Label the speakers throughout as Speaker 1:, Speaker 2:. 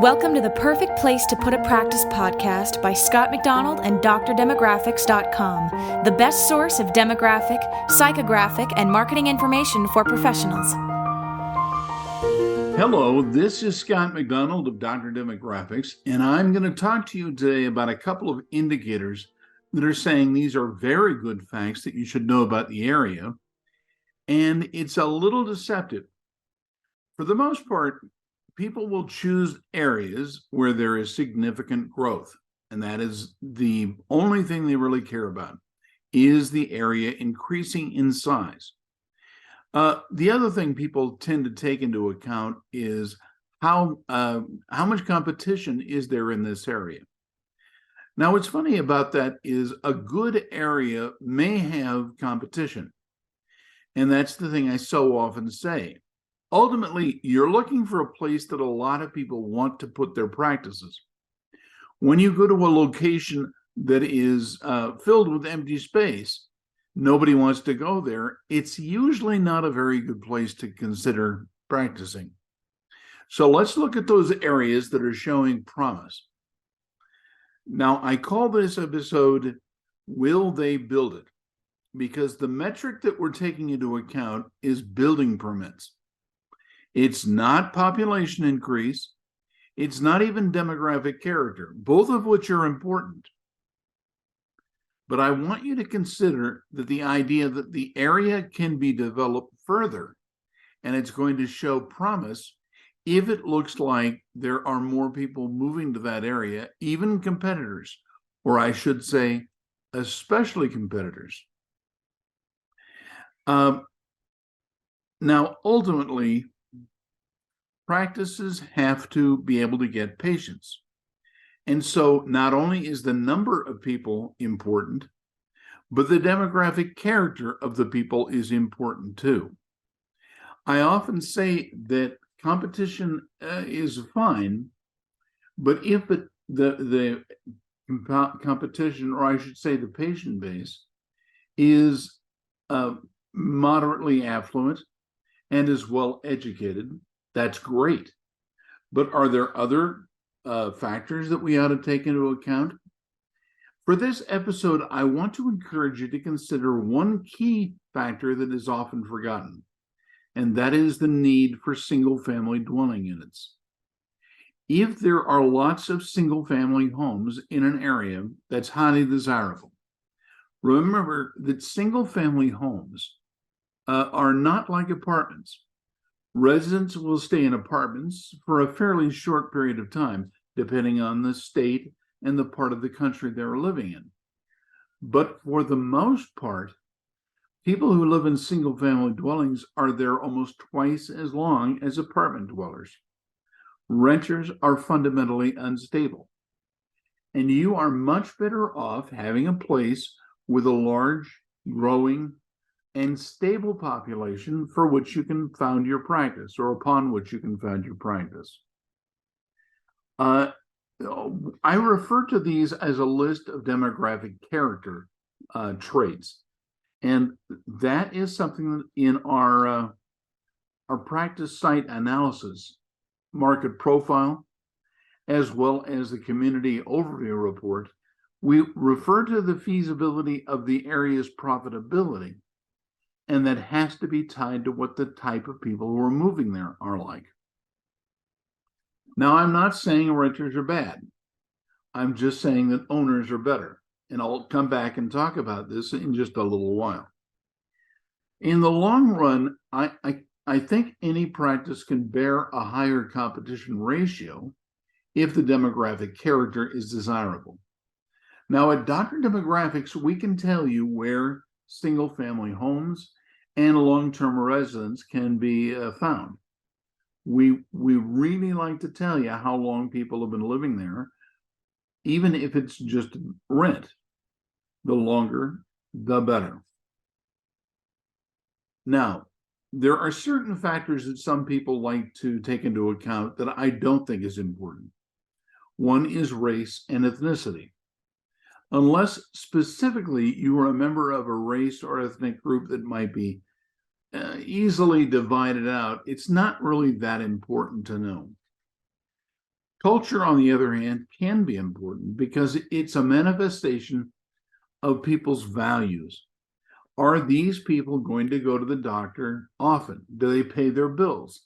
Speaker 1: Welcome to the Perfect Place to Put a Practice podcast by Scott McDonald and drdemographics.com, the best source of demographic, psychographic, and marketing information for professionals.
Speaker 2: Hello, this is Scott McDonald of Dr. Demographics, and I'm going to talk to you today about a couple of indicators that are saying these are very good facts that you should know about the area, and it's a little deceptive. For the most part, people will choose areas where there is significant growth, and that is the only thing they really care about, is the area increasing in size. The other thing people tend to take into account is how much competition is there in this area. Now, what's funny about that is a good area may have competition, and that's the thing I so often say. Ultimately, you're looking for a place that a lot of people want to put their practices. When you go to a location that is filled with empty space, nobody wants to go there, it's usually not a very good place to consider practicing. So let's look at those areas that are showing promise. Now, I call this episode, Will They Build It? Because the metric that we're taking into account is building permits. It's not population increase. It's not even demographic character, both of which are important. But I want you to consider that the idea that the area can be developed further, and it's going to show promise if it looks like there are more people moving to that area, even competitors, or I should say, especially competitors. Now, ultimately, practices have to be able to get patients. And so not only is the number of people important, but the demographic character of the people is important too. I often say that competition is fine, but if the competition, or I should say the patient base, is moderately affluent and is well educated, that's great. But are there other factors that we ought to take into account? For this episode, I want to encourage you to consider one key factor that is often forgotten, and that is the need for single-family dwelling units. If there are lots of single-family homes in an area that's highly desirable, remember that single-family homes are not like apartments. Residents will stay in apartments for a fairly short period of time, depending on the state and the part of the country they're living in. But for the most part, people who live in single-family dwellings are there almost twice as long as apartment dwellers. Renters are fundamentally unstable, and you are much better off having a place with a large, growing, and stable population for which you can found your practice, or upon which you can found your practice. I refer to these as a list of demographic character traits, and that is something that in our practice site analysis, market profile, as well as the community overview report, we refer to the feasibility of the area's profitability. And that has to be tied to what the type of people who are moving there are like. Now, I'm not saying renters are bad. I'm just saying that owners are better. And I'll come back and talk about this in just a little while. In the long run, I think any practice can bear a higher competition ratio if the demographic character is desirable. Now, at Dr. Demographics, we can tell you where single-family homes and long-term residents can be found. We really like to tell you how long people have been living there, even if it's just rent. The longer, the better. Now, there are certain factors that some people like to take into account that I don't think is important. One is race and ethnicity. Unless specifically you are a member of a race or ethnic group that might be easily divided out, it's not really that important to know. Culture, on the other hand, can be important because it's a manifestation of people's values. Are these people going to go to the doctor often? Do they pay their bills?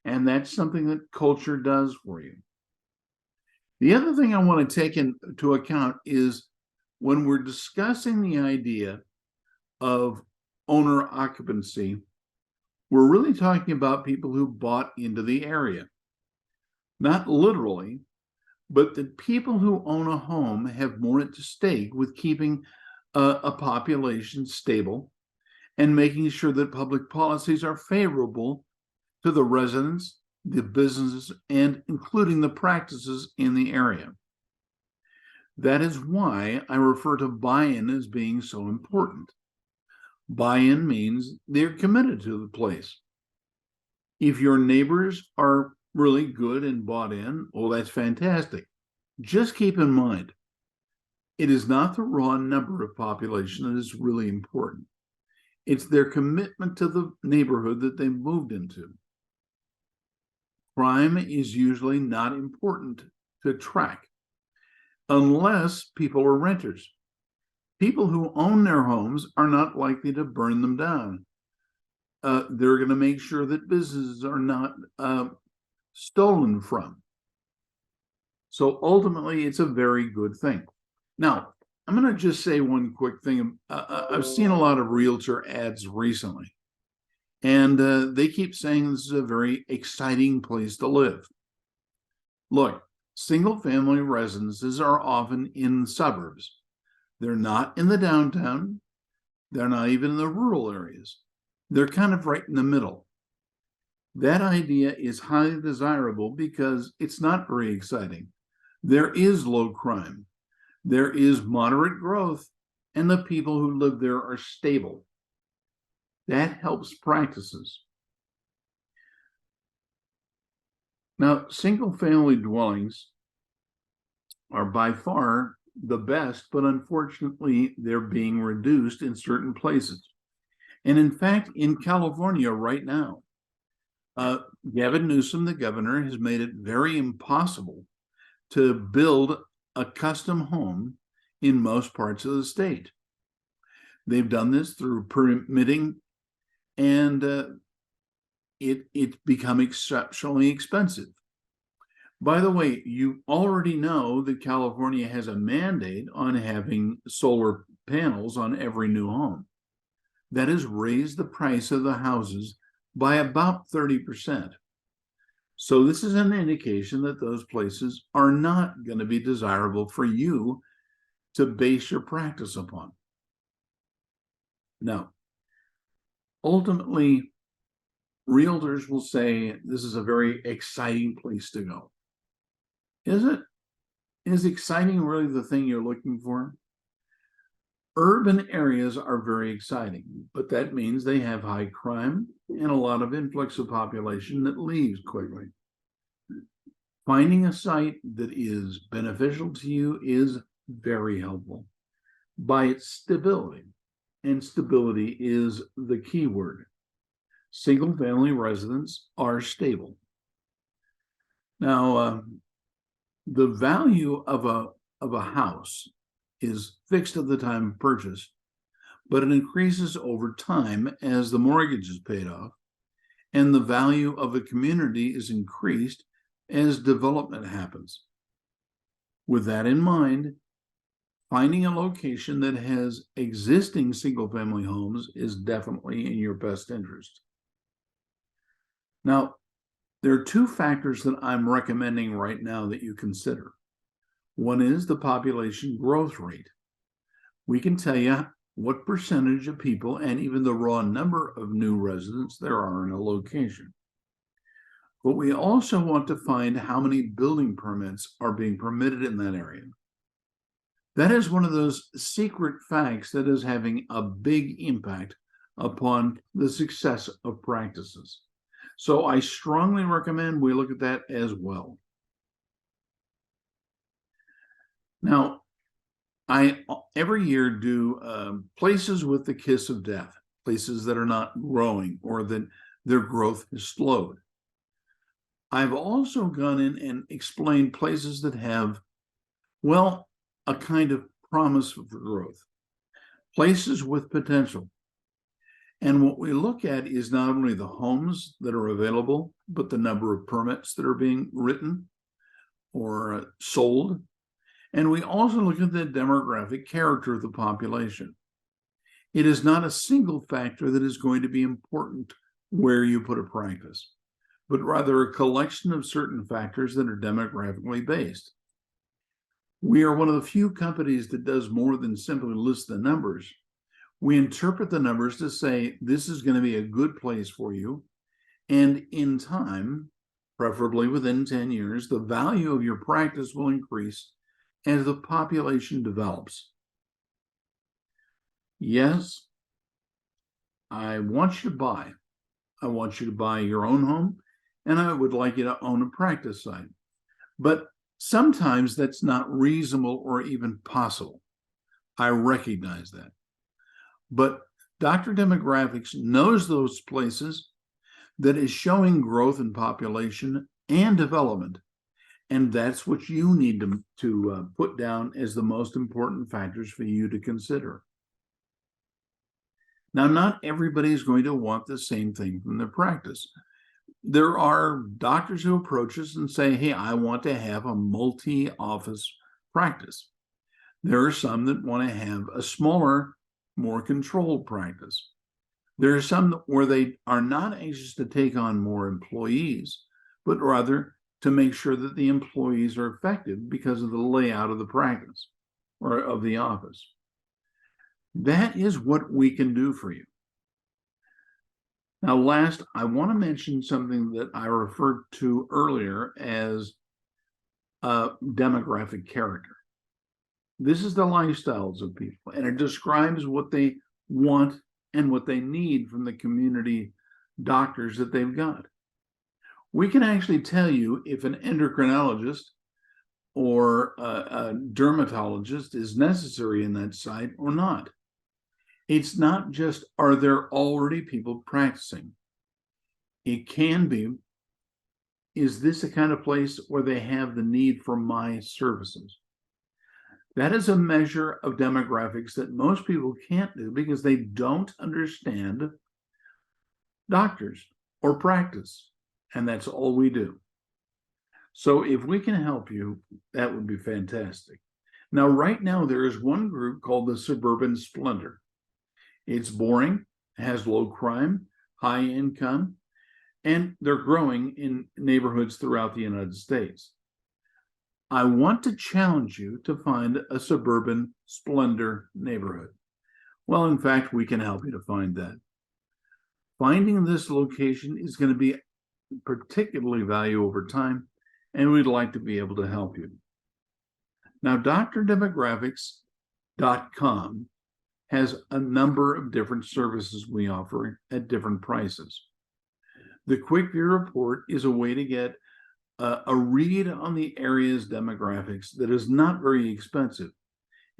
Speaker 2: And that's something that culture does for you. The other thing I want to take into account is when we're discussing the idea of owner occupancy, we're really talking about people who bought into the area. Not literally, but the people who own a home have more at stake with keeping a population stable and making sure that public policies are favorable to the residents, the businesses, and including the practices in the area. That is why I refer to buy-in as being so important. Buy-in means they're committed to the place. If your neighbors are really good and bought in, well, that's fantastic. Just keep in mind, it is not the raw number of population that is really important. It's their commitment to the neighborhood that they moved into. Crime is usually not important to track unless people are renters. People who own their homes are not likely to burn them down. They're going to make sure that businesses are not stolen from. So ultimately, it's a very good thing. Now, I'm going to just say one quick thing. I've seen a lot of realtor ads recently, and they keep saying this is a very exciting place to live. Look, single-family residences are often in the suburbs. They're not in the downtown. They're not even in the rural areas. They're kind of right in the middle. That idea is highly desirable because it's not very exciting. There is low crime. There is moderate growth, and the people who live there are stable. That helps practices. Now, single-family dwellings are by far the best, but unfortunately, they're being reduced in certain places. And in fact, in California right now, Gavin Newsom, the governor, has made it very impossible to build a custom home in most parts of the state. They've done this through permitting, and it's become exceptionally expensive. By the way, you already know that California has a mandate on having solar panels on every new home. That has raised the price of the houses by about 30%. So this is an indication that those places are not going to be desirable for you to base your practice upon. Now, ultimately, realtors will say this is a very exciting place to go. Is it? Is exciting really the thing you're looking for? Urban areas are very exciting, but that means they have high crime and a lot of influx of population that leaves quickly. Finding a site that is beneficial to you is very helpful by its stability, and stability is the key word. Single-family residents are stable. Now, the value of a house is fixed at the time of purchase, but it increases over time as the mortgage is paid off, and the value of a community is increased as development happens. With that in mind, finding a location that has existing single-family homes is definitely in your best interest. Now, there are two factors that I'm recommending right now that you consider. One is the population growth rate. We can tell you what percentage of people and even the raw number of new residents there are in a location. But we also want to find how many building permits are being permitted in that area. That is one of those secret facts that is having a big impact upon the success of practices. So I strongly recommend we look at that as well. Now, I every year do places with the kiss of death, places that are not growing or that their growth has slowed. I've also gone in and explained places that have, well, a kind of promise for growth, places with potential. And what we look at is not only the homes that are available, but the number of permits that are being written or sold. And we also look at the demographic character of the population. It is not a single factor that is going to be important where you put a practice, but rather a collection of certain factors that are demographically based. We are one of the few companies that does more than simply list the numbers. We interpret the numbers to say this is going to be a good place for you. And in time, preferably within 10 years, the value of your practice will increase as the population develops. Yes, I want you to buy. I want you to buy your own home, and I would like you to own a practice site. But sometimes that's not reasonable or even possible. I recognize that. But Dr. Demographics knows those places that is showing growth in population and development. And that's what you need to put down as the most important factors for you to consider. Now, not everybody is going to want the same thing from their practice. There are doctors who approach us and say, hey, I want to have a multi-office practice. There are some that want to have a smaller, more controlled practice. There are some where they are not anxious to take on more employees, but rather to make sure that the employees are effective because of the layout of the practice or of the office. That is what we can do for you. Now, last, I want to mention something that I referred to earlier as demographic character. This is the lifestyles of people, and it describes what they want and what they need from the community doctors that they've got. We can actually tell you if an endocrinologist or a dermatologist is necessary in that site or not. It's not just, are there already people practicing? It can be, is this a kind of place where they have the need for my services? That is a measure of demographics that most people can't do because they don't understand doctors or practice. And that's all we do. So if we can help you, that would be fantastic. Now, right now, there is one group called the Suburban Splendor. It's boring, has low crime, high income, and they're growing in neighborhoods throughout the United States. I want to challenge you to find a Suburban Splendor neighborhood. Well, in fact, we can help you to find that. Finding this location is going to be particularly valuable over time, and we'd like to be able to help you. Now, DrDemographics.com has a number of different services we offer at different prices. The Quick View Report is a way to get a read on the area's demographics that is not very expensive.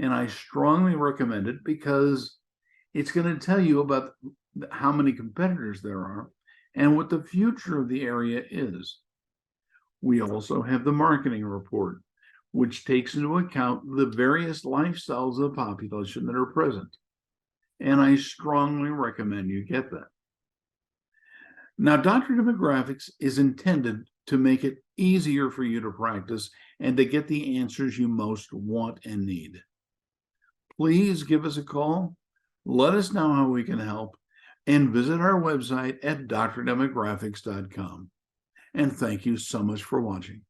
Speaker 2: And I strongly recommend it because it's going to tell you about how many competitors there are and what the future of the area is. We also have the Marketing Report, which takes into account the various lifestyles of the population that are present. And I strongly recommend you get that. Now, Dr. Demographics is intended to make it easier for you to practice and to get the answers you most want and need. Please give us a call. Let us know how we can help and visit our website at drdemographics.com. And thank you so much for watching.